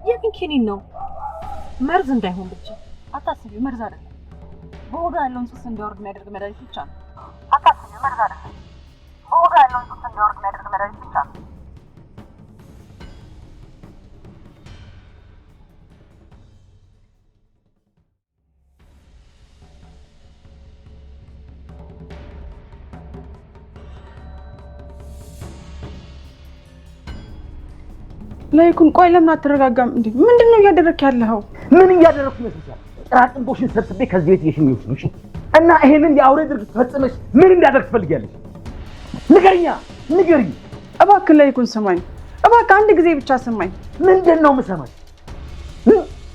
የምን ኪኒን ነው? መርዝ እንዳይሆን ብቻ አታስቢ። መርዝ አይደለም። በሆዷ ያለውን ጽንስ እንዲያወርድ የሚያደርግ መድኃኒት ብቻ ነው። አታስቢ። መርዝ አይደለም። በሆዷ ያለውን ጽንስ እንዲያወርድ የሚያደርግ መድኃኒት ብቻ ነው። ላይኩን ቆይ ለምን አትረጋጋም እንዴ? ምንድነው እያደረክ ያለኸው? ምን እያደረኩ ይመስልሻል? ጥራጥንቦሽን ሰብስቤ ከዚህ ቤት የሽኝ ይወስዱሽ እና ይሄንን የአውሬ ድርጊት ፈጽመሽ ምን እንዳደርግ ትፈልጊያለሽ? ንገሪኝ እባክህ ላይኩን ስማኝ እባክህ፣ አንድ ጊዜ ብቻ ስማኝ። ምንድነው የምሰማሽ?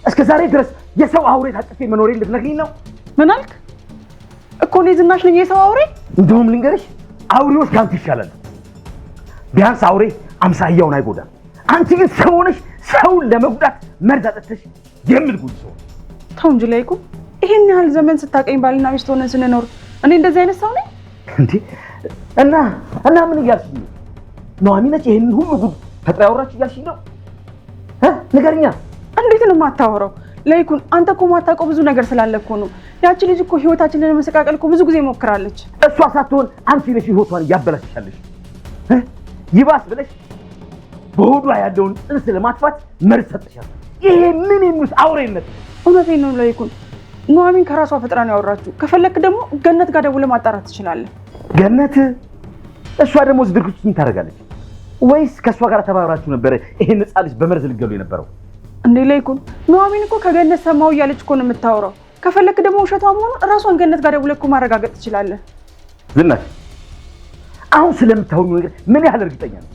እስከ ዛሬ ድረስ የሰው አውሬ ታቅፌ መኖሬን ልትነግሪኝ ነው? ምን አልክ እኮ? እኔ ዝናሽ ነኝ የሰው አውሬ? እንደውም ልንገርሽ፣ አውሬዎች ካንቺ ይሻላል። ቢያንስ አውሬ አምሳያውን አይጎዳም። አንቺ ግን ሰው ሆነሽ ሰውን ለመጉዳት መርዝ አጠጥተሽ የምትጉድ ሰው። ተው እንጂ ላይኩን፣ ይሄን ያህል ዘመን ስታቀኝ ባልና ሚስት ሆነን ስንኖር እኔ እንደዚህ አይነት ሰው ነኝ እንዴ? እና ምን እያልሽ ነው? ኑሐሚን ነች ይሄንን ሁሉ ጉድ ፈጥራ ያወራች እያልሽ ነው? ንገሪኛ። እንዴት ነው የማታወራው? ላይኩን አንተ እኮ የማታውቀው ብዙ ነገር ስላለ እኮ ነው። ያቺ ልጅ እኮ ህይወታችንን ለመሰቃቀል እኮ ብዙ ጊዜ ሞክራለች። እሷ ሳትሆን አንቺ ነሽ ህይወቷን እያበላሽሻለሽ። ይባስ ብለሽ በሆዷ ያለውን ጽንስ ለማጥፋት መርዝ ሰጥሻል። ይሄ ምን ይሙት አውሬነት? እውነቴን ነው ላይኩን፣ ኑሐሚን ከራሷ ፈጥራ ነው ያወራችሁ። ከፈለክ ደግሞ ገነት ጋር ደውለህ ማጣራት ትችላለህ። ገነት? እሷ ደግሞ እዚህ ድርጊት ምን ታደርጋለች? ወይስ ከእሷ ጋር ተባብራችሁ ነበረ ይሄን ሕፃን ልጅ በመርዝ ልትገሉ የነበረው? እንዴ ላይኩን፣ ኑሐሚን እኮ ከገነት ሰማው እያለች እኮ ነው የምታወራው። ከፈለክ ደግሞ ውሸቷ መሆኑን ራሷን ገነት ጋር ደውለህ እኮ ማረጋገጥ ትችላለህ። ዝናሽ፣ አሁን ስለምታወሪው ነገር ምን ያህል እርግጠኛ ነው?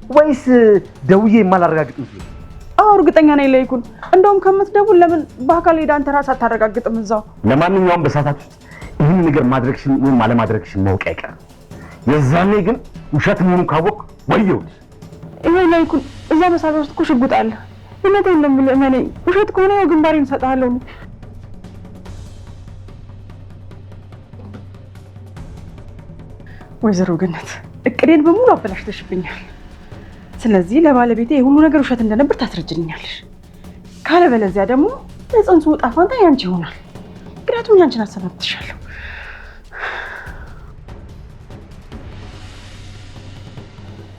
ወይስ ደውዬ የማላረጋግጥ መስሎኝ? አዎ እርግጠኛ ነኝ ላይኩን። እንደውም ከምትደውል ለምን በአካል ሄዳ አንተ ራስህ አታረጋግጥም እዛው? ለማንኛውም በሰዓታት ውስጥ ይህን ነገር ማድረግሽን ወይም አለማድረግሽን ማወቅ አይቀርም። የዛኔ ግን ውሸት መሆኑን ካወቅ ወየውልሽ። ይሄ ላይኩን፣ እዛ መሳቢያ ውስጥ እኮ ሽጉጥ አለ። እውነቴን ነው የምልህ፣ እመነኝ። ውሸት ከሆነ ያው ግንባሬን እሰጥሃለሁ። ወይዘሮ ገነት፣ እቅዴን በሙሉ አበላሽተሽብኛል። ስለዚህ ለባለቤቴ የሁሉ ነገር ውሸት እንደነበር ታስረጅልኛለሽ። ካለበለዚያ ደግሞ ለጽንሱ ዕጣ ፈንታ ያንቺ ይሆናል። ምክንያቱም ያንቺን አሰናብትሻለሁ።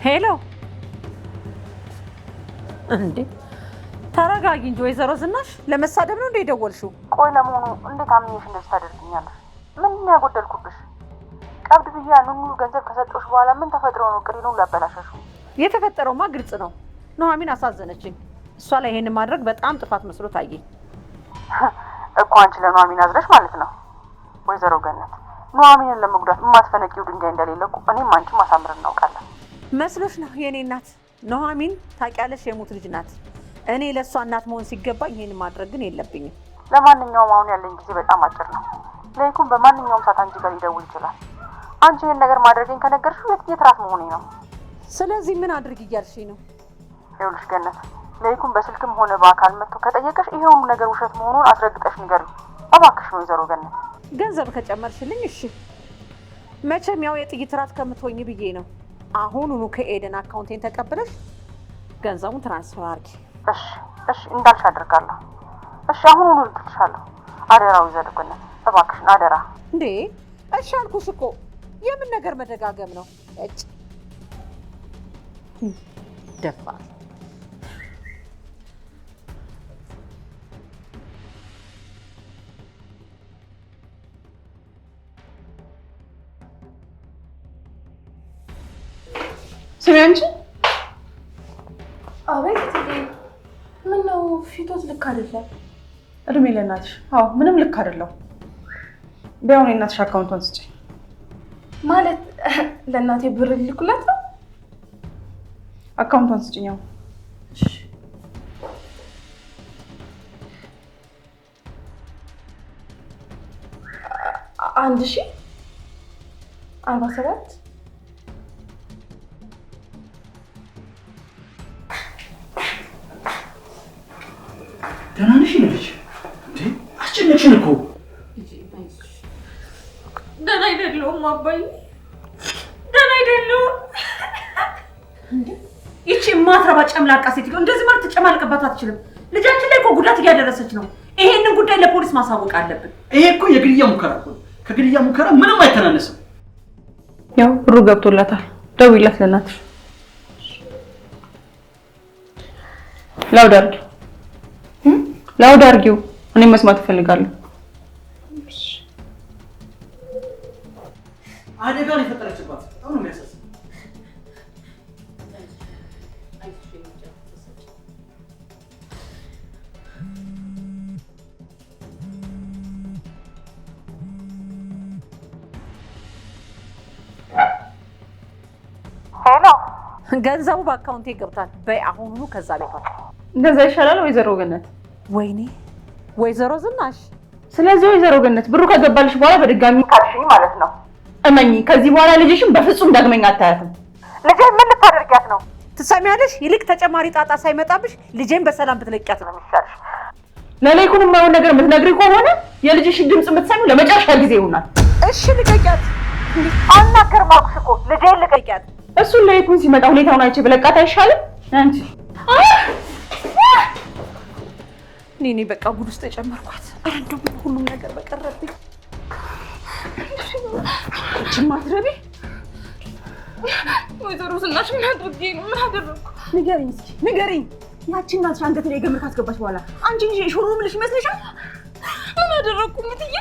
ሄሎ፣ እንዴ ተረጋጊ እንጂ ወይዘሮ ዝናሽ። ለመሳደብ ነው እንደ የደወልሽው? ቆይ ለመሆኑ እንዴት አምኜሽ እንደዚህ ታደርግኛለሽ? ምንድን ነው ያጎደልኩብሽ? ቀብድ ብዬ ያንን ሁሉ ገንዘብ ከሰጠሁሽ በኋላ ምን ተፈጥሮ ነው ቅሪኑን ላበላሸሽው? የተፈጠረውማ ግልጽ ነው። ኑሐሚን አሳዘነችኝ። እሷ ላይ ይሄን ማድረግ በጣም ጥፋት መስሎ ታየኝ እኮ። አንቺ ለኑሐሚን አዝለሽ ማለት ነው? ወይዘሮ ገነት፣ ኑሐሚንን ለመጉዳት የማትፈነቂው ድንጋይ እንደሌለ እኮ እኔም አንቺም አሳምረን እናውቃለን። መስሎሽ ነው? የኔ እናት ኑሐሚን ታውቂያለሽ፣ የሙት ልጅ ናት። እኔ ለእሷ እናት መሆን ሲገባኝ ይሄን ማድረግ ግን የለብኝም። ለማንኛውም አሁን ያለኝ ጊዜ በጣም አጭር ነው። ለይኩን በማንኛውም ሰዓት አንቺ ጋር ሊደውል ይችላል። አንቺ ይሄን ነገር ማድረጌን ከነገርሽው የትራት መሆኔ ነው። ስለዚህ ምን አድርግ እያልሽኝ ነው? ይኸውልሽ ገነት፣ ለይኩን በስልክም ሆነ በአካል መጥቶ ከጠየቀሽ ይሄ ሁሉ ነገር ውሸት መሆኑን አስረግጠሽ ንገሪው እባክሽ ነው። ወይዘሮ ገነት፣ ገንዘብ ከጨመርሽልኝ እሺ። መቼም ያው የጥይት ራት ከምትሆኝ ብዬ ነው። አሁኑኑ ከኤደን አካውንቴን ተቀብለሽ ገንዘቡን ትራንስፈር አድርጊ። እሺ እንዳልሽ አደርጋለሁ። እሺ አሁኑኑ ልክልሻለሁ። አደራ ወይዘሮ ገነት እባክሽን አደራ። እንዴ እሺ አልኩሽ እኮ። የምን ነገር መደጋገም ነው? እጭ ደፋር። ስሚ አንቺ። አቤት እትዬ። ምነው ፊቶት ልክ አይደለም? እድሜ ለእናትሽ። አዎ ምንም ልክ አይደለም። ቢያውን የእናትሽ አካውንቷን ስጪኝ። ማለት ለእናቴ ብር ልኩላት ነው? አካውንቷን ስጪኝ። አዎ 1047 ደህና ነሽ ልጅ? እንዴ አስጨነቅሽን እኮ። ደህና አይደለሁም አባዬ፣ ደህና አይደለሁም። እንዴ ይቺ ማትረባ ጨምላቃ ሴትዮ እንደዚህ ማለት ልትጨማልቅባት አትችልም። ልጃችን ላይ እኮ ጉዳት እያደረሰች ነው። ይሄንን ጉዳይ ለፖሊስ ማሳወቅ አለብን። ይሄ እኮ የግድያ ሙከራ እኮ ነው። ከግድያ ሙከራ ምንም አይተናነስም። ያው ብሩ ገብቶላታል። ደውይላት ለእናትሽ። ላውድ አድርጊው። እኔ መስማት እፈልጋለሁ። አደጋ ነው የፈጠረችባት። በጣም ነው የሚያሳዝነው። ሄሎ፣ ገንዘቡ በአካውንቴ ገብቷል። በይ አሁኑኑ ከዛ ቤት ወጣ። እንደዛ ይሻላል ወይዘሮ ገነት? ወይኔ ወይዘሮ ዝናሽ። ስለዚህ ወይዘሮ ገነት ብሩ ከገባልሽ በኋላ በድጋሚ ካልሽኝ ማለት ነው። እመኚ፣ ከዚህ በኋላ ልጅሽን በፍጹም ዳግመኛ አታያትም። ልጄን ምን ልታደርጊያት ነው? ትሰሚያለሽ? ይልቅ ተጨማሪ ጣጣ ሳይመጣብሽ ልጄን በሰላም ብትለቂያት ነው የሚሻልሽ። ለሌኩን የማይሆን ነገር የምትነግሪ ከሆነ የልጅሽን ድምፅ የምትሰሚው ለመጨረሻ ጊዜ ይሆናል። እሺ ልቀቂያት። አልናገርም አልኩሽ እኮ ልጄን ልቀቂያት። እሱን ለሌኩን ሲመጣ ሁኔታውን አይቼ ብለቃት አይሻልም? አንቺ እኔ በቃ ጉድ ውስጥ የጨመርኳት። ኧረ እንደው ሁሉም ነገር በቀረብኝ። ማትረቢ ወይዘሮ ዝናሽ ምን አድርጌ ነው? ምን አደረኩ? ንገሪኝ እስኪ ንገሪኝ። ያቺ እናትሽ አንገት ላይ ገመድ ካስገባች በኋላ አንቺ እንጂ ሹሩ ምልሽ ይመስልሻል? ምን አደረኩ? ምትዬ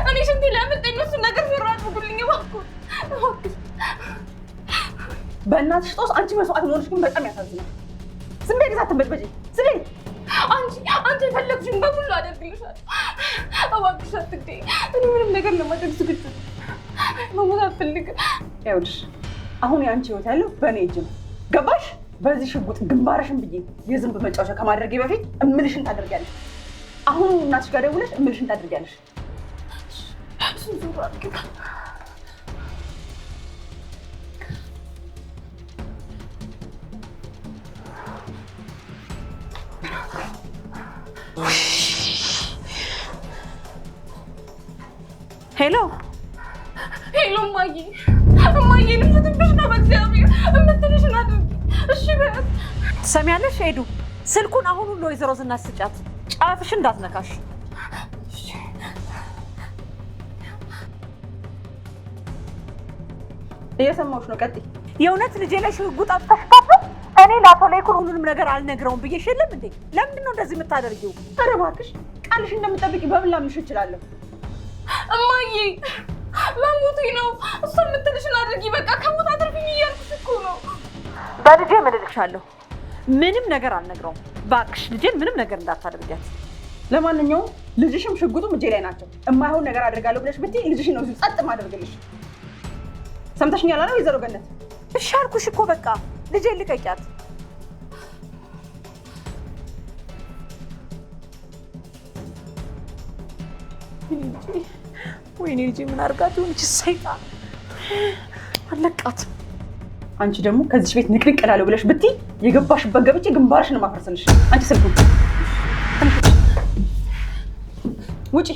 እኔ ሽንቴ ሊያመልጠኝ ነው። እሱን ነገር ዞር አድርጉልኝ እባክዎ። በእናትሽ ጦስ አንቺ መስዋዕት መሆንሽ ግን በጣም ያሳዝናል። ዝም በይ አትንበጭበጭ። ዝም በይ። አንቺ የፈለግሽውን በሙሉ አደርግልሻለሁ። እባክሽ አትግደይ። እኔ ምንም ነገር ለማድረግ ዝግጁ ነኝ። መሞት አልፈልግም። ይኸውልሽ አሁን የአንቺ ህይወት ያለው በእኔ እጅ ነው። ገባሽ? በዚህ ሽጉጥ ግንባርሽን ብዬ የዝንብ መጫወቻ ከማድረጌ በፊት እምልሽን ታደርጊያለሽ። አሁን እናትሽ ጋር ደውለሽ እምልሽን ታደርጊያለሽ። ሄሎ እማዬ ልሞትብሽ ነው። በእግዚአብሔር እምትልሽን አድርጊ እሺ በያት። ትሰሚያለሽ? ሄዱ ስልኩን አሁኑን ለወይዘሮ ዝናሽ ስጫት። ጫፍሽ እንዳትነካሽ። እየሰማሁሽ ነው። ቀጥይ። የእውነት ልጄ ላይ ሽጉጥ አጥፍተሽበት እኔ ለአቶ ላይኩን ሁሉንም ነገር አልነግረውም ብዬሽ የለም እንዴ? ለምንድን ነው እንደዚህ የምታደርጊው? ኧረ እባክሽ ቃልሽ እንደምጠብቂ በምን ላምንሽ እችላለሁ? እማዬ ለሞቴ ነው። እሷ የምትልሽን አድርጊ በቃ። ከሞት አትርፊኝ እያልኩሽ እኮ ነው። በልጄ ምን እልሻለሁ? ምንም ነገር አልነግረውም። እባክሽ ልጄን ምንም ነገር እንዳታደርጊያት። ለማንኛውም ልጅሽም ሽጉጡም እጄ ላይ ናቸው። የማይሆን ነገር አድርጋለሁ ብለሽ ብትይ ልጅሽን ነው ጸጥ ማደርግልሽ። ሰምተሽኛል አይደል ወይዘሮ ገነት? እሺ አልኩሽ እኮ በቃ ልጄን ልቀቂያት። ወይኔ ልጄ ምን አድርጋት ይሆን? እቺ ሰይጣን አለቃት። አንቺ ደግሞ ከዚህ ቤት ንቅንቅ እላለሁ ብለሽ ብትይ የገባሽበት ገብቼ ግንባርሽን ማፈርስልሽ። አንቺ ስልኩን ውጪ።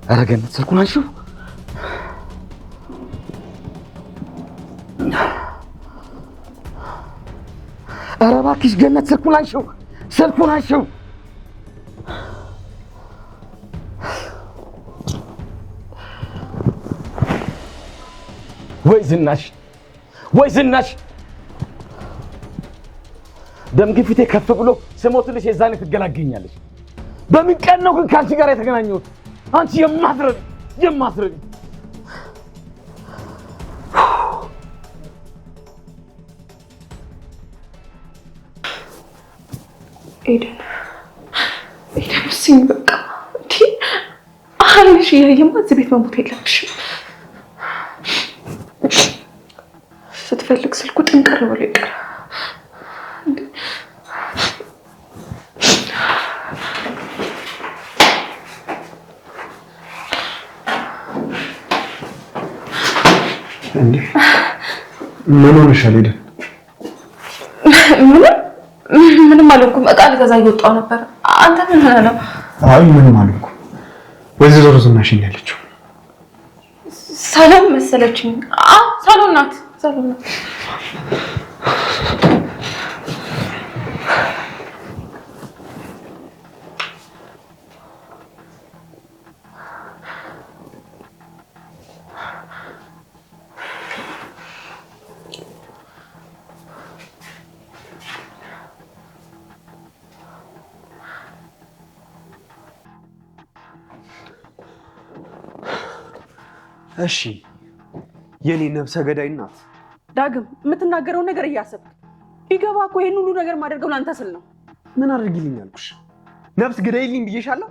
ኧረ ገነት ስልኩን አንሺው። ኧረ እባክሽ ገነት ስልኩን አንሺው፣ ስልኩን አንሺው። ወይ ዝናሽ፣ ወይ ዝናሽ፣ ደም ግፊቴ ከፍ ብሎ ስሞትልሽ የዛኔ ትገላገኛለሽ። በምን ቀን ነው ግን ከአንቺ ጋር የተገናኘሁት? አንቺ የማትረቢ ኤደን ምስኝ በቃ አሁንሽ ያየማ እዚህ ቤት መሞት የለብሽም። ስትፈልግ ስልኩ ጥንቅር ብሎ ይቀር። እንዴ ምን ሆነሻል? ኤደን ምንም አልኩም። እቃ ልገዛ እየወጣሁ ነበር። አንተ ምን ሆነህ ነው? አይ ምንም አልኩም። ወይዘሮ ዝናሽ ነው ያለችው። ሰላም መሰለችኝ። ሳሎን ናት። እሺ የኔ ነፍሰ ገዳይ ናት። ዳግም የምትናገረው ነገር እያሰብክ ቢገባ እኮ ይሄን ሁሉ ነገር ማድረገው ላንተ ስል ነው። ምን አድርጊልኝ አልኩሽ? ነፍስ ገዳይልኝ ብዬሻለሁ።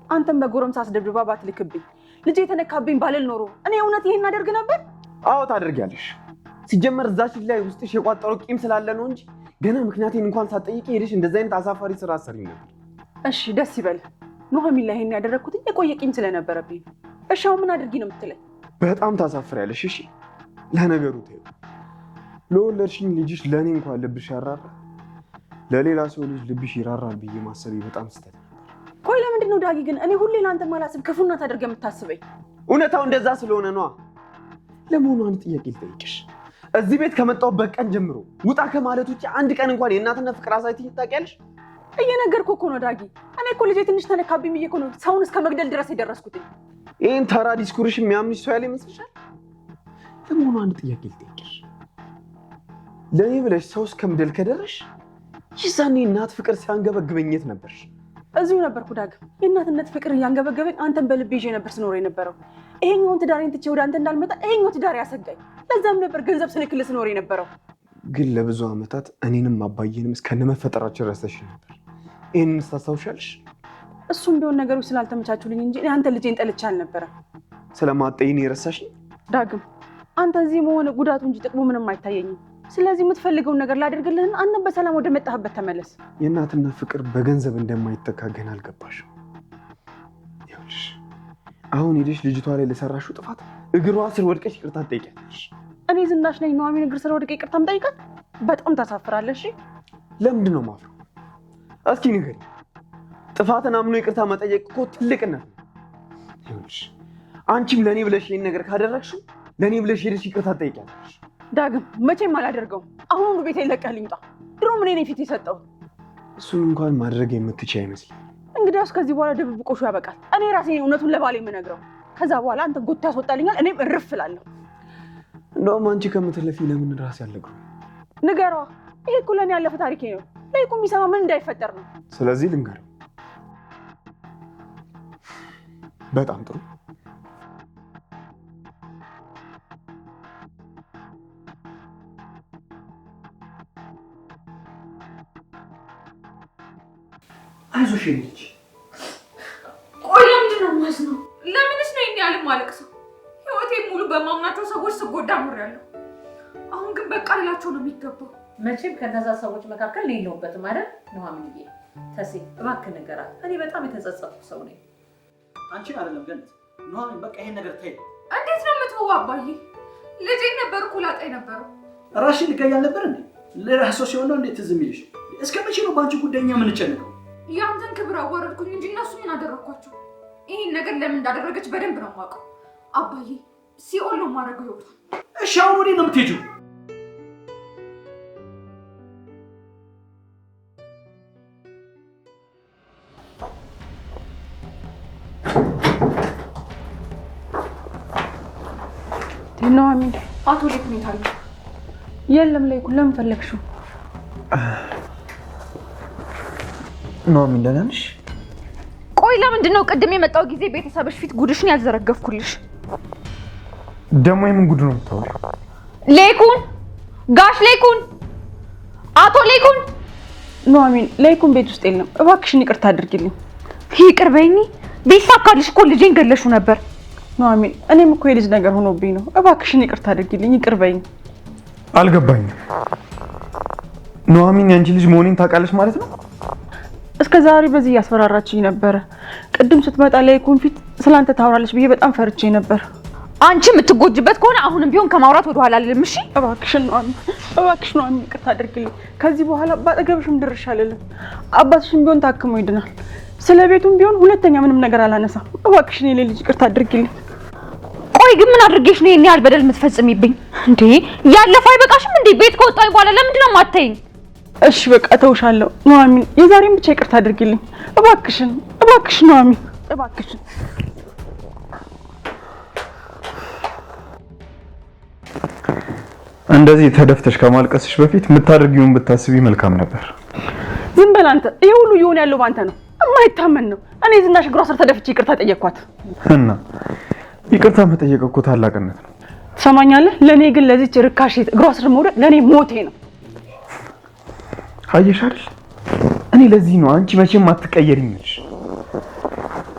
አንተም በጎረምሳ አስደብድባ ባትልክብኝ ልጄ የተነካብኝ ባልል ኖሮ እኔ እውነት ይሄን አደርግ ነበር? አዎ ታደርጊያለሽ። ሲጀመር እዛች ላይ ውስጥሽ የቋጠረው ቂም ስላለ ነው እንጂ ገና ምክንያቴን እንኳን ሳትጠይቂ ሄደሽ እንደዚህ አይነት አሳፋሪ ስራ አሰሪ ነበር። እሺ ደስ ይበል። ኑሐሚን ላይ ይሄን ያደረኩት የቆየ ቂም ስለነበረብኝ። እሺ አሁን ምን አድርጊ ነው የምትለኝ? በጣም ታሳፍሪያለሽ። እሺ ለነገሩ ተይው። ለወለድሽኝ ልጅሽ ለእኔ እንኳን ልብሽ ያራራ ለሌላ ሰው ልጅ ልብሽ ይራራል ብዬ ማሰቤ በጣም ስህተት ነበር። ቆይ ለምንድን ነው ዳጊ ግን እኔ ሁሌ ለአንተ ማላስብ ክፉና ታደርገ የምታስበኝ? እውነታው እንደዛ ስለሆነ ነዋ። ለመሆኑ አንድ ጥያቄ ልጠይቅሽ። እዚህ ቤት ከመጣሁበት ቀን ጀምሮ ውጣ ከማለት ውጭ አንድ ቀን እንኳን የእናትነት ፍቅር አሳይተኝ ታውቂያለሽ? እየነገርኩህ እኮ ነው ዳጊ። እኔ እኮ ልጄ ትንሽ ተነካብኝ ብዬ እኮ ነው ሰውን እስከ መግደል ድረስ የደረስኩት። ይህን ተራ ዲስኩርሽ የሚያምንሽ ሰው ያለ ይመስልሻል? ለመሆኑ አንድ ጥያቄ ልጠይቅሽ። ለእኔ ብለሽ ሰው እስከምደል ከደረሽ ይዛኔ እናት ፍቅር ሲያንገበግበኝ የት ነበርሽ? እዚሁ ነበርኩ ዳግም። የእናትነት ፍቅር እያንገበገበኝ አንተን በልቤ ይዤ ነበር ስኖር የነበረው። ይሄኛውን ትዳሬን ትቼ ወደ አንተ እንዳልመጣ ይሄኛው ትዳሬ ያሰጋኝ። ለዛም ነበር ገንዘብ ስልክል ስኖር የነበረው። ግን ለብዙ ዓመታት እኔንም አባዬንም እስከነመፈጠራችን ረስተሽ ነበር። ይህንን ታስታውሻለሽ? እሱም ቢሆን ነገሮች ስላልተመቻቹልኝ እንጂ አንተ ልጄን ጠልቼ አልነበረም። ስለማጠይን የረሳሽኝ? ዳግም አንተ እዚህ መሆን ጉዳቱ እንጂ ጥቅሙ ምንም አይታየኝም። ስለዚህ የምትፈልገውን ነገር ላደርግልህን አንተም በሰላም ወደ መጣህበት ተመለስ። የእናትና ፍቅር በገንዘብ እንደማይተካ ገና አልገባሽም። ይኸውልሽ አሁን ሄደሽ ልጅቷ ላይ ለሰራሽው ጥፋት እግሯ ስር ወድቀሽ ይቅርታ ትጠይቂያለሽ። እኔ ዝናሽ ነኝ ኑሐሚን እግር ስር ወድቀ ይቅርታ የምጠይቃት? በጣም ታሳፍራለሽ። ለምንድን ነው የማፍረው? እስኪ ንገሪኝ። ጥፋትን አምኖ ይቅርታ መጠየቅ እኮ ትልቅነት ነው። ይኸውልሽ አንቺም ለእኔ ብለሽ ይህን ነገር ካደረግሽው ለእኔ ብለሽ ሄደሽ ይቅርታ ትጠይቂያለሽ። ዳግም መቼም አላደርገውም። አሁን ሁሉ ቤት ለቀህልኝ ውጣ። ድሮም እኔ ነኝ ፊት የሰጠሁት። እሱን እንኳን ማድረግ የምትችይ አይመስልም። እንግዲያውስ ከዚህ በኋላ ድብብቆሹ ያበቃል። እኔ ራሴ እውነቱን ለባሌ የምነግረው። ከዛ በኋላ አንተ ጎታ ያስወጣልኛል፣ እኔም እርፍ እላለሁ። እንደውም አንቺ ከምትለፊ ለምን ራሴ አልነግረው? ንገረዋ። ይሄ እኮ ለእኔ ያለፈ ታሪኬ ነው። ለይቁ የሚሰማ ምን እንዳይፈጠር ነው። ስለዚህ ልንገረው። በጣም ጥሩ። አይዞሽ ልጅ። ቆይ ለምንድን ነው የማዝነው? ለምንስ ነው ይሄን ያህል የማለቅሰው? ህይወቴን ሙሉ በማምናቸው ሰዎች ስጎዳ ኖሬያለሁ። አሁን ግን በቃ ልላቸው ነው የሚገባው። መቼም ከነዛ ሰዎች መካከል ነው የለሁበትም አይደል? ኑሐሚንዬ ተሴ እባክህ ንገራት። እኔ በጣም የተጸጸትኩ ሰው ነኝ። አንቺን አይደለም ገነት፣ ኑሐሚን በቃ ይሄን ነገር ተይ። እንዴት ነው የምትወው? አባዬ ልጄን ነበር እኮ ላጣኝ ነበረው። ራስሽን ልገያል ነበር እንዴ? ለራስ ሰው ሲሆን ነው እንዴት ትዝ የሚልሽ? እስከ መቼ ነው በአንቺ ጉዳይ እኛ የምንጨነቀው? ያንተን ክብር አዋረድኩኝ እንጂ እነሱ ምን አደረኳቸው? ይሄን ነገር ለምን እንዳደረገች በደንብ ነው የማውቀው። አባዬ ሲኦል ነው ማድረገው ይወጣል። እሺ አሁን ወዴት ነው የምትሄጂው? ኑሐሚን አቶ ሌኩን የት አለ? የለም ለይኩን። ለምን ፈለግሽው? ኑሐሚን ደህና ነሽ? ቆይ ለምንድን ነው ቅድም የመጣው ጊዜ ቤተሰብሽ ፊት ጉድሽን ያልዘረገፍኩልሽ? ደግሞ የምን ጉድ ነው የምታወሪው? ሌኩን ጋሽ ሌኩን አቶ ሌኩን ኑሐሚን ሌኩን ቤት ውስጥ የለም። እባክሽን ይቅርታ አድርጊልኝ። ይቅር በይኝ። ቢሳካልሽ እኮ ልጄን ገለሹ ነበር። ኑሐሚን እኔም እኮ የልጅ ነገር ሆኖብኝ ነው። እባክሽን ይቅርታ አድርጊልኝ። ይቅር በይኝ። አልገባኝም። ኑሐሚን ያንቺ ልጅ መሆኔን ታውቃለች ማለት ነው? እስከ ዛሬ በዚህ እያስፈራራችኝ ነበረ። ቅድም ስትመጣ ሌኩን ፊት ስላንተ ታወራለች ብዬ በጣም ፈርቼ ነበር። አንቺ የምትጎጅበት ከሆነ አሁንም ቢሆን ከማውራት ወደ ኋላ አልልም። እሺ እባክሽን ኑሐሚን ይቅርታ አድርጊልኝ። ከዚህ በኋላ ባጠገብሽም ድርሽ አልልም። አባትሽም ቢሆን ታክሞ ይድናል። ስለ ቤቱም ቢሆን ሁለተኛ ምንም ነገር አላነሳም። እባክሽን የኔ ልጅ ይቅርታ አድርጊልኝ። ቆይ ግን ምን አድርጌሽ ነው ይሄን ያህል በደል የምትፈጽሚብኝ እንዴ? ያለፈው አይበቃሽም እንዴ? ቤት ከወጣሁ በኋላ ለምንድን ነው የማታይኝ? እሺ በቃ ተውሻለሁ ኑሐሚን። የዛሬን ብቻ ይቅርታ አድርጊልኝ እባክሽን ኑሐሚን እባክሽን። እንደዚህ ተደፍተሽ ከማልቀስሽ በፊት የምታደርጊውን ብታስቢ መልካም ነበር። ዝም በል አንተ። ይሄ ሁሉ እየሆነ ያለው ባንተ ነው። የማይታመን ነው። እኔ ዝናሽ እግሯ ስር ተደፍቼ ይቅርታ ጠየቅኳት እና ይቅርታ መጠየቅ እኮ ታላቅነት ነው። ትሰማኛለህ? ለእኔ ግን ለዚች ርካሽ ሴት እግሯ ስር መውደቅ ለእኔ ሞቴ ነው። አየሽ አይደል? እኔ ለዚህ ነው አንቺ መቼም አትቀየሪም ነሽ።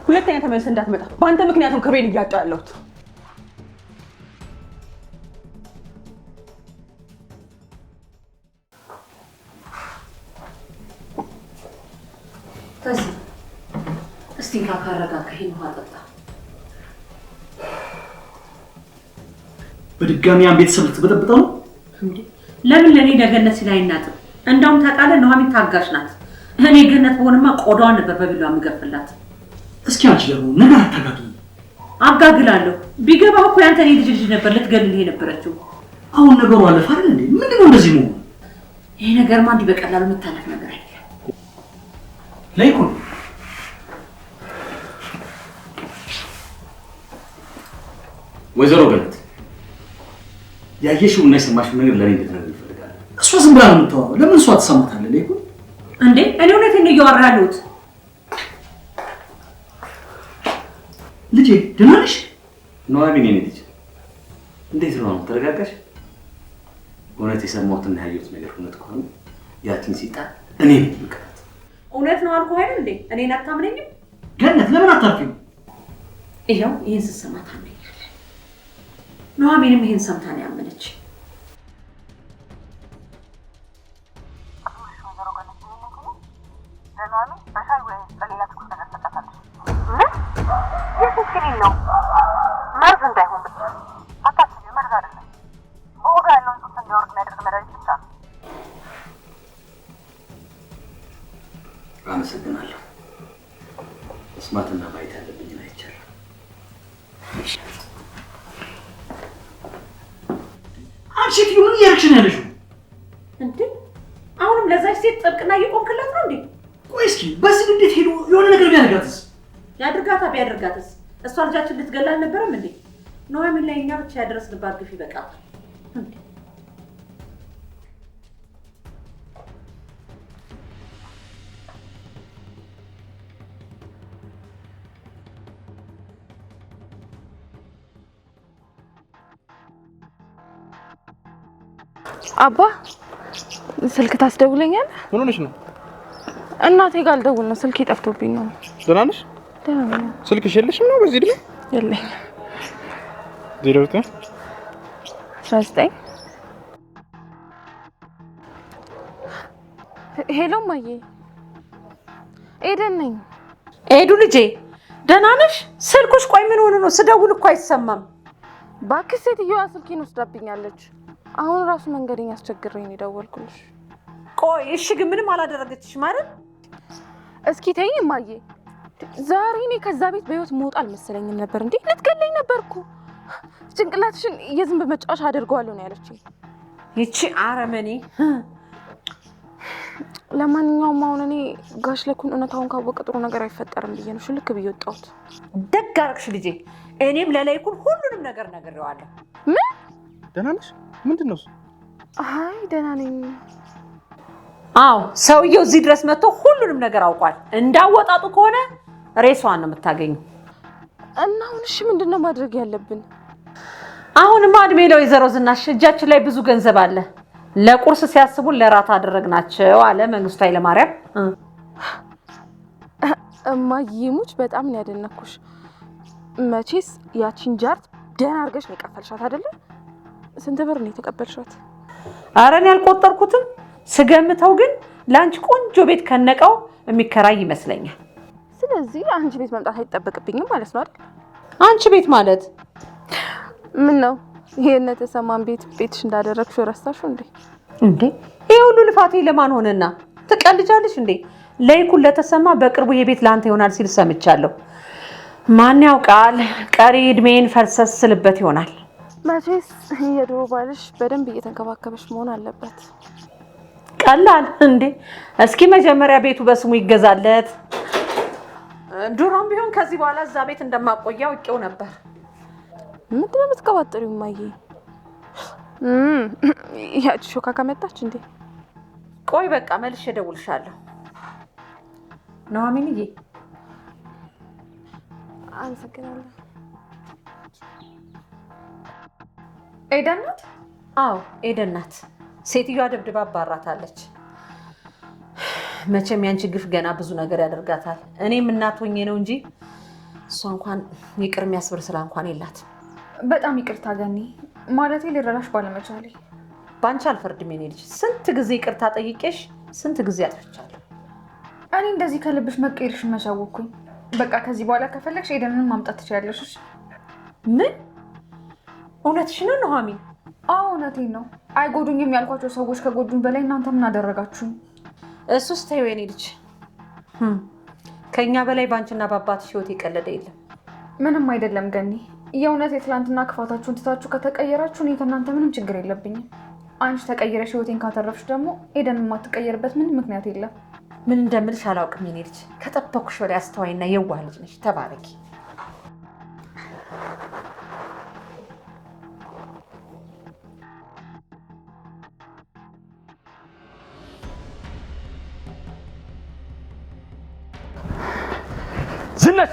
ሁለተኛ ተመልሰህ እንዳትመጣ። በአንተ ምክንያት ነው ከቤት እያጣሁ ያለሁት። እስቲ ካረጋጋህ ውሃ ጠጣ። በድጋሚ ያን ቤተሰብ ልትበጠብጠው ነው እንዴ? ለምን ለኔ ለገነት ሲል አይናጥም? እንዳውም ታውቃለህ ኑሐሚን ታጋሽ ናት። እኔ ገነት በሆንማ ቆዳዋን ነበር በቢላዋ የምገፍላት። እስኪ አንቺ ደግሞ ነገር አታጋጊ። አጋግላለሁ። ቢገባህ እኮ ያንተ ልጅ ነበር ልትገልልህ የነበረችው። አሁን ነገሩ አለፈ አይደል እንዴ? ምንድነው እንደዚህ መሆኑ? ይሄ ነገርማ እንዲህ በቀላሉ የምታለፍ ነገር አይደለም። ሌኩን ወይዘሮ ገነት ያየሽው እና የሰማሽው ነገር ለኔ እንድትነግሪኝ እፈልጋለሁ። እሷ ዝም ብላ ነው የምታወራው። ለምን እሷ ትሰማታለህ? ሌኩን እንዴ እኔ እውነቴን ነው እያወራሁ ያለሁት። ልጄ ደህና ነሽ? ኑሐሚን የኔ ልጅ እንዴት ነው? ተረጋጋሽ? እውነት የሰማሁትና ያየሁት ነገር እውነት ከሆነ ያቺን ሲጣል እኔ ነኝ የምቀጣት። እውነት ነው አልኩህ አይደል እንዴ? እኔን አታምነኝም? ገነት ለምን አታርፊም? ይኸው ይህን ስትሰማ ታምነኛለህ። ኑሐሚንም ይህን ሰምታ ነው ያመነች። መርዝ እንዳይሆን ብቻ አታስቢ። መርዝ አይደለም፣ በሆዷ ያለውን ጽንስ እንዲያወርድ የሚያደርግ መድኃኒት ብቻ ነው። አመሰግናለሁ። መስማትና ማየት ያለብኝን አይቻለሁ። አንቺ ሴትዮ ምን እያደረግሽ ነው ያለሽው? እንዴ አሁንም ለዛች ሴት ጥብቅና እየቆምክላት ነው እንዴ? ቆይ እስኪ በዚህ እንዴት ሄዶ የሆነ ነገር ቢያደርጋትስ? ቢያደርጋትስ እሷ ልጃችን ልትገላ አልነበረም እንዴ? ኑሐሚን ላይ እኛ ብቻ ያደረስንባት ግፍ ይበቃል እንዴ? አባ ስልክ ታስደውለኛለህ? ምን ሆነሽ ነው? እናቴ ጋር ልደውል ነው፣ ስልኬ ጠፍቶብኝ ነው። ደህና ነሽ? ደህና ነኝ። ስልክሽ የለሽም ነው በዚህ እድሜ? የለኝም። 09 19 ሄሎ ማዬ፣ ኤደን ነኝ። ኤዱ ልጄ ደህና ነሽ? ስልኩሽ ቆይ ምን ሆነ ነው? ስደውል እኮ አይሰማም። እባክሽ ሴትዮዋ ስልኬን ወስዳብኛለች። አሁን ራሱ መንገደኛ አስቸግረኝ ነው የደወልኩልሽ። ቆይ እሺ ግን ምንም አላደረገችሽም አይደል? እስኪ ተይኝ ማዬ። ዛሬ እኔ ከዛ ቤት በህይወት መውጣ አልመሰለኝም ነበር። እንዴ ልትገለኝ ነበር እኮ። ጭንቅላትሽን የዝንብ መጫወቻ አድርገዋለሁ ነው ያለችኝ። ይቺ አረመኔ። ለማንኛውም አሁን እኔ ጋሽ ለኩን እውነታውን ካወቀ ጥሩ ነገር አይፈጠርም ብዬ ነው ሽልክ ብዬ ወጣሁት። ደግ አደረግሽ ልጄ። እኔም ለለይኩን ሁሉንም ነገር ነግሬዋለሁ። ምን? ደህና ነሽ? ምንድን ነው እሱ? አይ ደህና ነኝ። አዎ ሰውየው እዚህ ድረስ መጥቶ ሁሉንም ነገር አውቋል። እንዳወጣጡ ከሆነ ሬሷን ነው የምታገኘው። እና አሁን እሺ ምንድነው ማድረግ ያለብን? አሁንማ እድሜ ለወይዘሮ ዝናሽ እጃችን ላይ ብዙ ገንዘብ አለ። ለቁርስ ሲያስቡን ለራት አደረግናቸው አለ መንግስቱ ኃይለማርያም። እማዬሙች በጣም ነው ያደነኩሽ። መቼስ ያቺን ጃርት ደህና አድርገሽ ነው የቀፈልሻት አይደለ? ስንት ብር ነው የተቀበልሻት? ኧረ እኔ አልቆጠርኩትም። ስገምተው ግን ለአንቺ ቆንጆ ቤት ከነቀው የሚከራይ ይመስለኛል። ስለዚህ አንቺ ቤት መምጣት አይጠበቅብኝም ማለት ነው አይደል? አንቺ ቤት ማለት ምን ነው? ይሄን ተሰማን ቤትሽ እንዳደረግሽው ረሳሽው እንዴ? እንዴ ይሄ ሁሉ ልፋቴ ለማን ሆነና? ትቀልጃለሽ እንዴ? ለይኩን ለተሰማ በቅርቡ የቤት ላንተ ይሆናል ሲል ሰምቻለሁ። ማን ያውቃል? ቀሪ እድሜን ፈርሰስ ስልበት ይሆናል። መቼስ የድሮ ባልሽ በደንብ እየተንከባከበሽ መሆን አለበት። ቀላል እንዴ? እስኪ መጀመሪያ ቤቱ በስሙ ይገዛለት። ድሮም ቢሆን ከዚህ በኋላ እዛ ቤት እንደማቆያው እቄው ነበር። ምንድነው የምትቀባጥሪው እማዬ? ያቺ ሾካካ መጣች እንዴ? ቆይ በቃ መልሼ እደውልልሻለሁ። ኑሐሚንዬ አመሰግናለሁ። ኤደን ናት? አዎ ኤደን ናት። ሴትዮዋ ደብድባ አባራታለች። መቼም ያንቺ ግፍ ገና ብዙ ነገር ያደርጋታል። እኔም እናት ሆኜ ነው እንጂ እሷ እንኳን ይቅር የሚያስብር ስራ እንኳን የላት። በጣም ይቅርታ ገኒ፣ ማለቴ ልረዳሽ ባለመቻሌ። ባንቺ አልፈርድም የኔ ልጅ። ስንት ጊዜ ይቅርታ ጠይቄሽ ስንት ጊዜ አጥፍቻለሁ። እኔ እንደዚህ ከልብሽ መቀየርሽን መቻወኩኝ። በቃ ከዚህ በኋላ ከፈለግሽ ኤደንን ማምጣት ትችያለሽ። ምን? እውነትሽ ነው ኑሐሚን? አዎ እውነቴን ነው። አይጎዱኝም ያልኳቸው ሰዎች ከጎዱኝ በላይ እናንተ ምን አደረጋችሁኝ? እሱስ ተይው የኔ ልጅ። ከኛ በላይ ባንቺና በአባትሽ ህይወት የቀለደ የለም። ምንም አይደለም ገኒ። የእውነት የትላንትና ክፋታችሁን ትታችሁ ከተቀየራችሁ እኔ ከእናንተ ምንም ችግር የለብኝም። አንቺ ተቀይረሽ ህይወቴን ካተረፍሽ ደግሞ ኤደን የማትቀየርበት ምንም ምክንያት የለም። ምን እንደምልሽ አላውቅም የኔ ልጅ። ከጠበኩሽ በላይ አስተዋይና የዋህ ልጅ ነሽ። ተባረኪ። ዝናሽ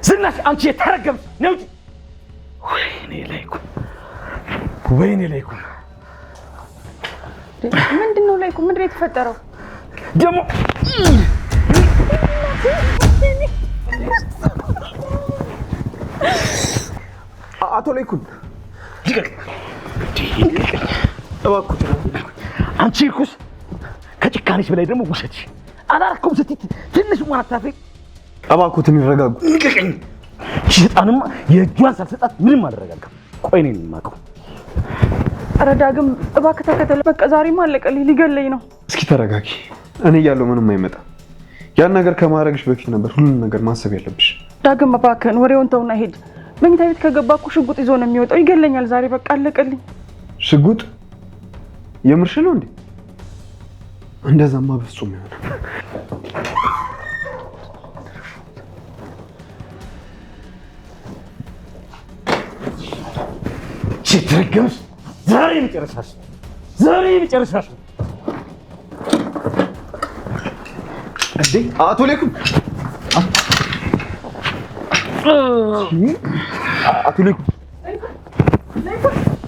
ዝናሽ፣ አንቺ የተረገምሽ ነው እንጂ ወይኔ ላይኩን ምንድነው ላይኩን? ምንድነው የተፈጠረው ደግሞ? አቶ ላይኩን አንቺ እርኩስ፣ ከጭካኔሽ በላይ ደግሞ ውሸትሽ። አላረኩም ስትይ ትንሽ እንኳን አታፍሪ? እባክዎትን ይረጋጉ። ንቀቀኝ። ሸጣንማ የእጇን ሳልሰጣት ምንም አልረጋጋም። ቆይ እኔ የማውቀው። ኧረ ዳግም እባክህ ተከተለ። በቃ ዛሬማ አለቀልኝ፣ ሊገለኝ ነው። እስኪ ተረጋጊ። እኔ እያለሁ ምንም አይመጣም። ያን ነገር ከማድረግሽ በፊት ነበር ሁሉንም ነገር ማሰብ ያለብሽ። ዳግም እባክህን ወሬውን ተውና ሄድ። መኝታ ቤት ከገባ እኮ ሽጉጥ ይዞ ነው የሚወጣው። ይገለኛል ዛሬ። በቃ አለቀልኝ። ሽጉጥ? የምርሽ ነው እንዴ? እንደዛማ በፍጹም ይሆናል። ስትረገምሽ ዛሬ መጨረሻሽ፣ ዛሬ መጨረሻሽ። እንዴ አቶ ላይኩን፣ አቶ ላይኩን፣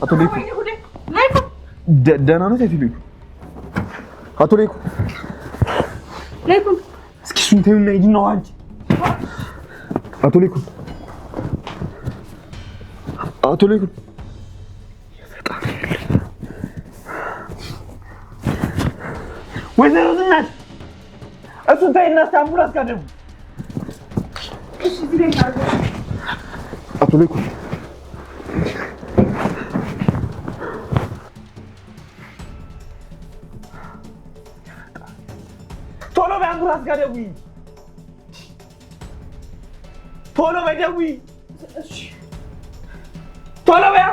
አቶ ላይኩን፣ ደህና ነው? አቶ ላይኩን፣ ላይኩን፣ እስኪ እሱን ተይውና ሂጂና አንቺ። አቶ ላይኩን፣ አቶ ላይኩን፣ ወይዘሮ ዝናሽ እሱን ተይና አምቡላንስ ጋር ደውል። አቶ ላይኩን፣ ቶሎ በይ አምቡላንስ ጋር ደውይ። ቶሎ በይ ደውይ። ቶሎ በይ።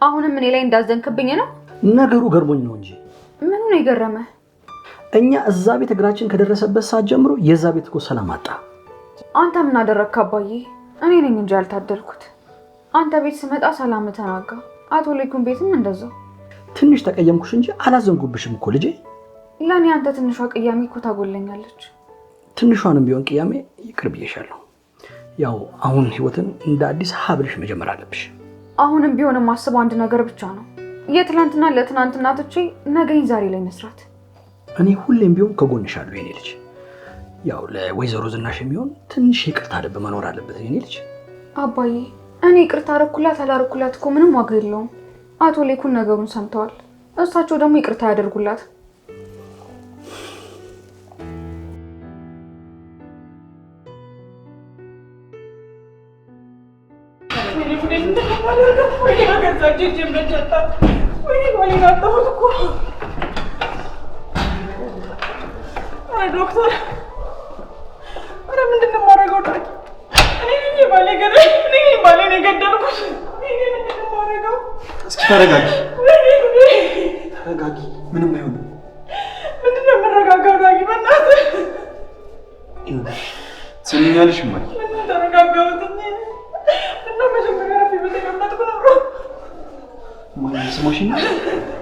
አሁንም እኔ ላይ እንዳዘንክብኝ ነው? ነገሩ ገርሞኝ ነው እንጂ። ምኑ ነው የገረመ? እኛ እዛ ቤት እግራችን ከደረሰበት ሰዓት ጀምሮ የዛ ቤት እኮ ሰላም አጣ። አንተ ምን አደረግክ አባዬ? እኔ ነኝ እንጂ ያልታደልኩት። አንተ ቤት ስመጣ ሰላም ተናጋ፣ አቶ ሌኩን ቤትም እንደዛው። ትንሽ ተቀየምኩሽ እንጂ አላዘንኩብሽም እኮ ልጄ። ለእኔ አንተ ትንሿ ቅያሜ እኮ ታጎለኛለች። ትንሿንም ቢሆን ቅያሜ ይቅር ብዬሻለሁ። ያው አሁን ህይወትን እንደ አዲስ ሀብልሽ መጀመር አለብሽ። አሁንም ቢሆን የማስበው አንድ ነገር ብቻ ነው። የትላንትና ለትናንትና ትቼ ነገኝ ዛሬ ላይ መስራት። እኔ ሁሌም ቢሆን ከጎንሻለሁ የኔ ልጅ። ያው ለወይዘሮ ዝናሽ የሚሆን ትንሽ ይቅርታ ልብ መኖር አለበት የኔ ልጅ። አባዬ እኔ ይቅርታ አረኩላት አላረኩላት እኮ ምንም ዋጋ የለውም። አቶ ሌኩን ነገሩን ሰምተዋል። እሳቸው ደግሞ ይቅርታ ያደርጉላት። ዶክተር ኧረ ምንድን ነው የማደርገው? እኔ ባሌን የገደልኩት። ምንድን ነው የማደርገው? እስኪ ተረጋጊ፣ ተረጋጊ። ምንም አይሆንም። ምንድን ነው የምረጋጋው? ዳጊ በእናትህ ትሰሚኛለሽ? እማዬ ምንም ተረጋጋሁት እና መጀመሪያ ረፊ በተቀመጥኩ ኖሮ። እማዬ ስሞሽኝ፣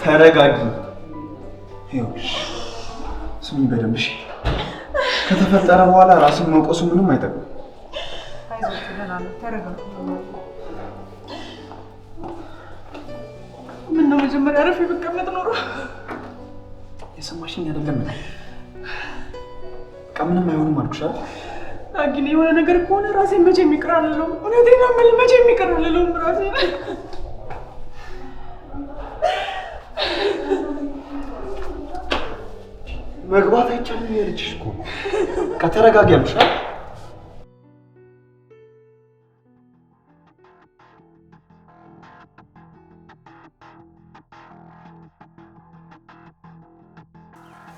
ተረጋጊ። ይኸውልሽ ስሚኝ በደንብ እሺ። ከተፈጠረ በኋላ ራስን መውቀሱ ምንም አይጠቅም። አይዞህ ደህና ነው፣ ተረጋጋ። ምነው መጀመሪያ ረፊ ብቀመጥ ኖሮ። የሰማሽኝ አይደለም? በቃ ምንም አይሆንም አልኩሽ አይደል? ግን የሆነ ነገር ከሆነ ራሴን መቼም ይቅር አልለውም። እውነቴን ነው የምልህ፣ መቼም ይቅር አልለውም ራሴን። መግባት አይቻልም ያለችሽ እኮ። በቃ ተረጋጊ አልኩሽ አይደል?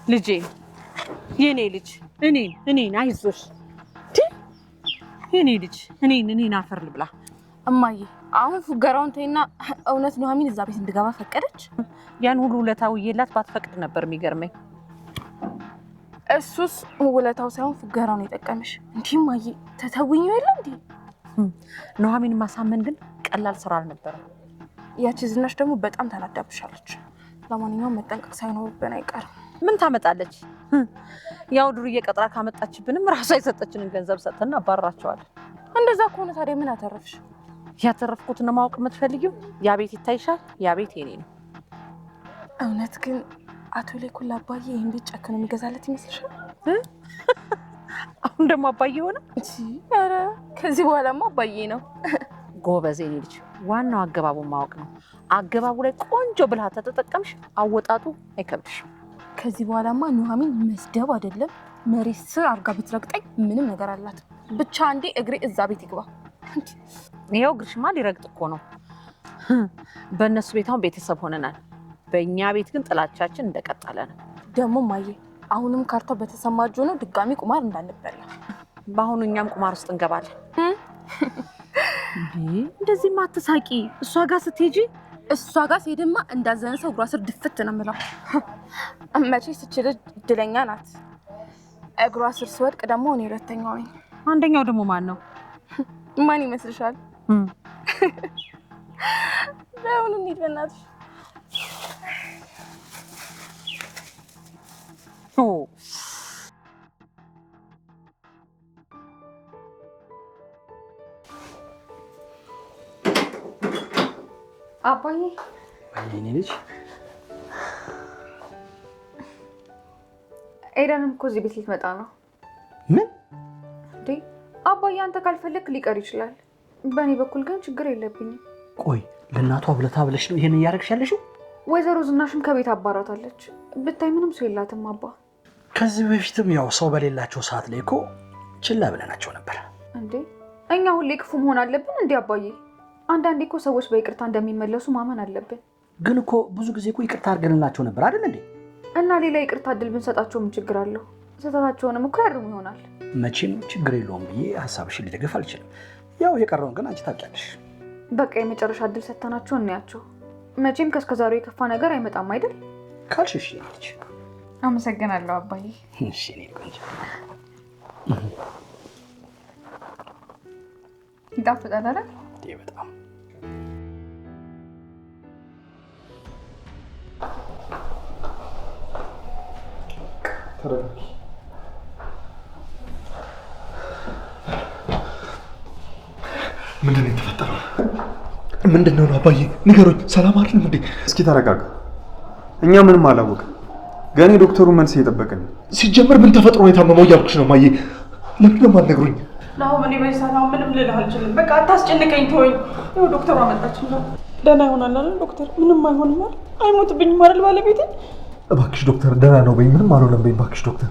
ልጄ የኔ ልጅ እኔን አይዞሽ የኔ ልጅ እኔን አፈር ልብላ። እማዬ አሁን ፉገራውን ተይና፣ እውነት ኑሐሚን እዛ ቤት እንድገባ ፈቀደች? ያን ሁሉ ውለታው የላት ባትፈቅድ ነበር የሚገርመኝ። እሱስ ውለታው ሳይሆን ፉገራውን የጠቀመሽ። እንዴ እማዬ ተተውኝ የለ እንዴ? ኑሐሚን ማሳመን ግን ቀላል ስራ አልነበረም። ያቺ ዝናሽ ደግሞ በጣም ታናዳብሻለች። ለማንኛውም መጠንቀቅ ሳይኖርብን አይቀርም። ምን ታመጣለች? ያው ዱርዬ ቀጥራ ካመጣችብንም ራሷ የሰጠችንን ገንዘብ ሰጥተን አባራቸዋለን። እንደዛ ከሆነ ታዲያ ምን አተረፍሽ? ያተረፍኩትን ማወቅ የምትፈልጊው? ያ ቤት ይታይሻል? ያ ቤት የኔ ነው። እውነት ግን አቶ ሌኩን ለአባዬ ይህን ቤት ጨክኖ የሚገዛለት ይመስልሻል? አሁን ደግሞ አባዬ ሆነ? ኧረ ከዚህ በኋላማ አባዬ ነው። ጎበዝ የኔ ልጅ፣ ዋናው አገባቡን ማወቅ ነው። አገባቡ ላይ ቆንጆ ብልሃት ተጠቀምሽ፣ አወጣጡ አይከብድሽም። ከዚህ በኋላማ ኑሐሚን መስደብ አይደለም መሬት ስር አድርጋ ብትረግጠኝ ምንም ነገር አላት። ብቻ አንዴ እግሬ እዛ ቤት ይግባ። ይኸው እግርሽማ ሊረግጥ እኮ ነው። በእነሱ ቤት አሁን ቤተሰብ ሆነናል። በእኛ ቤት ግን ጥላቻችን እንደቀጠለ ነው። ደግሞ ማየ አሁንም ካርታው በተሰማ እጅ ሆኖ ድጋሚ ቁማር እንዳንበላ። በአሁኑ እኛም ቁማር ውስጥ እንገባለን። እንደዚህማ አትሳቂ። እሷ ጋር ስትሄጂ እሷ ጋር ሲሄድማ እንዳዘነ ሰው እግሯ ስር ድፍት ነው የምለው። መቼስ እች ልጅ እድለኛ ናት። እግሯ ስር ስወድቅ ደግሞ እኔ ሁለተኛው ነኝ። አንደኛው ደግሞ ማን ነው? ማን ይመስልሻል? ለአሁኑ እንሂድ በእናትሽ። አባዬ የኔ ልጅ ኤደንም እኮ እዚህ ቤት ልትመጣ ነው። ምን እንዴ? አባዬ አንተ ካልፈለክ ሊቀር ይችላል። በእኔ በኩል ግን ችግር የለብኝም። ቆይ ለእናቷ ብለታ ብለሽ ነው ይሄን እያደረግሽ ያለሽው? ወይዘሮ ዝናሽም ከቤት አባራታለች። ብታይ ምንም ሰው የላትም አባ። ከዚህ በፊትም ያው ሰው በሌላቸው ሰዓት ላይ እኮ ችላ ብለናቸው ነበር። እንዴ እኛ ሁሌ ክፉ መሆን አለብን እንዴ አባዬ? አንዳንዴ እኮ ሰዎች በይቅርታ እንደሚመለሱ ማመን አለብን። ግን እኮ ብዙ ጊዜ እኮ ይቅርታ አድርገንላቸው ነበር አይደል እንዴ? እና ሌላ ይቅርታ እድል ብንሰጣቸው ምን ችግር አለው? ስህተታቸውንም እኮ ያርሙ ይሆናል። መቼም ችግር የለውም ብዬ ሀሳብሽን ልደግፍ አልችልም። ያው የቀረውን ግን አንቺ ታውቂያለሽ። በቃ የመጨረሻ እድል ሰጥተናቸው እናያቸው። መቼም ከእስከዛሬው የከፋ ነገር አይመጣም አይደል? ካልሽ እሺ ነች። አመሰግናለሁ አባዬ። እሺ እኔ ቆንጆ ይጣፍጣል አይደል? በጣም ተረጋጊ። ምንድን ነው የተፈጠረው? ምንድን ነው አባዬ? ንገሩኝ። ሰላም አይደለም እንዴ? እስኪ ተረጋጋ። እኛ ምንም አላወቅም። ገና የዶክተሩን መልስ እየጠበቅን ነው። ሲጀመር ምን ተፈጥሮ ነው የታመመው እያልኩሽ ነው ማዬ። ለምንድን ነው የማትነግሩኝ? ናሆም እኔ በዚህ ሰዓት አሁን ምንም ልልህ አልችልም። በቃ አታስጨንቀኝ፣ ተወኝ። ይኸው ዶክተሩ አመጣች ነው። ደህና ይሆናል አይደል ዶክተር? ምንም አይሆንም አይደል? አይሞትብኝም አይደል ባለቤቴ? እባክሽ ዶክተር ደህና ነው በይ። ምንም አልሆነም በይ እባክሽ ዶክተር።